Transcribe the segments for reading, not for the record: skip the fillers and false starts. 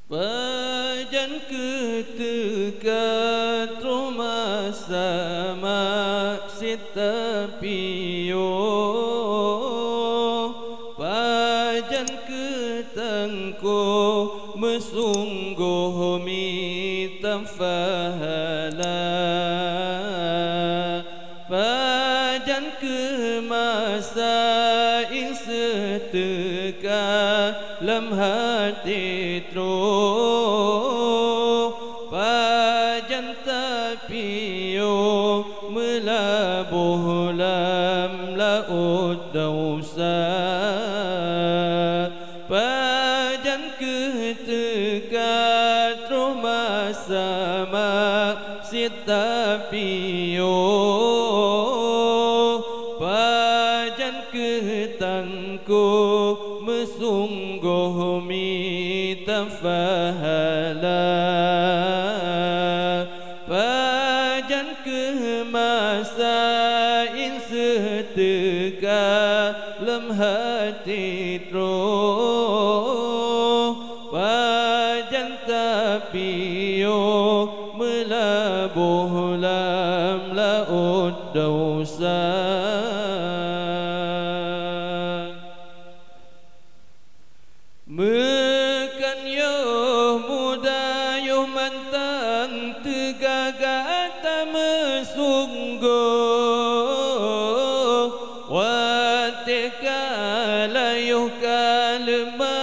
Pajan ketika truma sama sitapio pajan ketengko mesungguh mitam fahala pajan ke masa ing seteka lam hati tro pajan tapio melabuh lam laut dausa pajan ketika truma sama sitapio pajan ketangku mesungguh mitam fahala pajan ke masa ing seteka lem hati tro pajan tapio melabuh lam laut dausa mekan yo muda yo mantang tegagata mesungguh wateka layuh kalma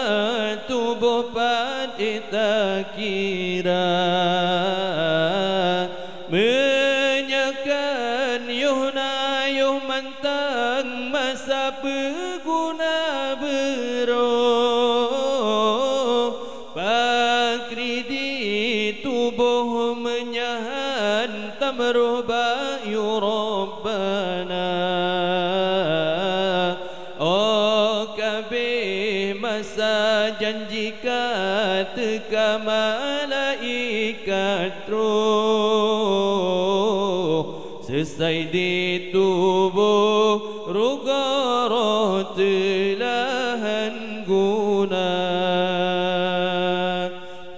tubuh padita kira menyakan yuhna yuh mantang masa berguna bero tubuh menyahan tamruh bayu Rabbana oh kabeh masa janjika teka malaikat roh selesai di tubuh ruga telahan guna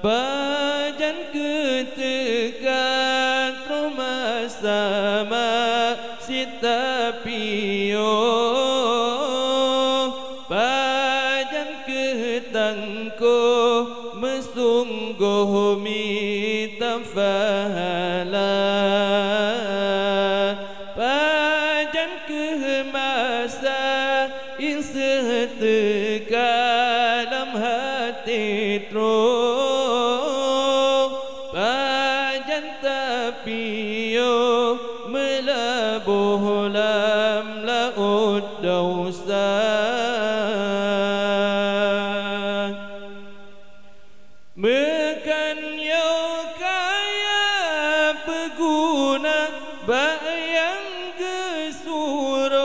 pajan ketika truma sama sitapio pajan ketangko mesungguh mitam fahala pajan ke masa ing seteka lam hati tro tapio melabuh lam laut dausa mekan yo kaya peguna bayang gesuruh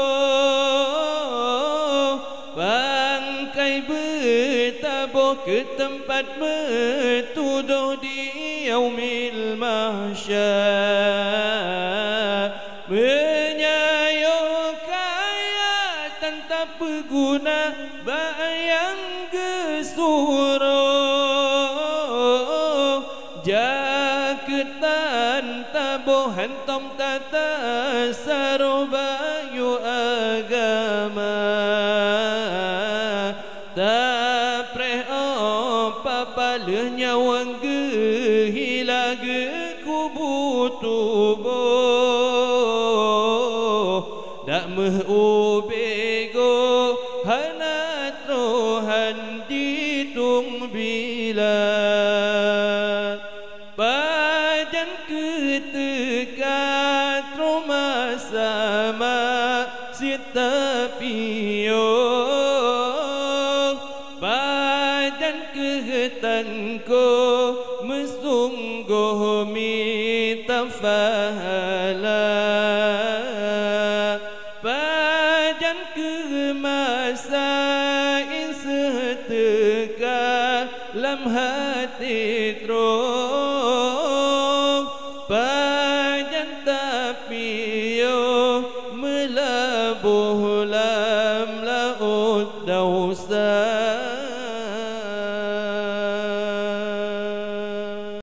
bangkai bertabuh ke tempat bertuduh di yaumil mahsyar menyayo kaya tanpa berguna bayang gesuruh jaketan tabuh hantam tata saruh bayu agama tapreh papaleh nyawang hilaga kubu tubuh dak meh ubego hanat rohan ditung bila pajan ketika truma sama sitapio pajan ketanko mesungguh mitam fahala pajan ke masa ing seteka lam hati tro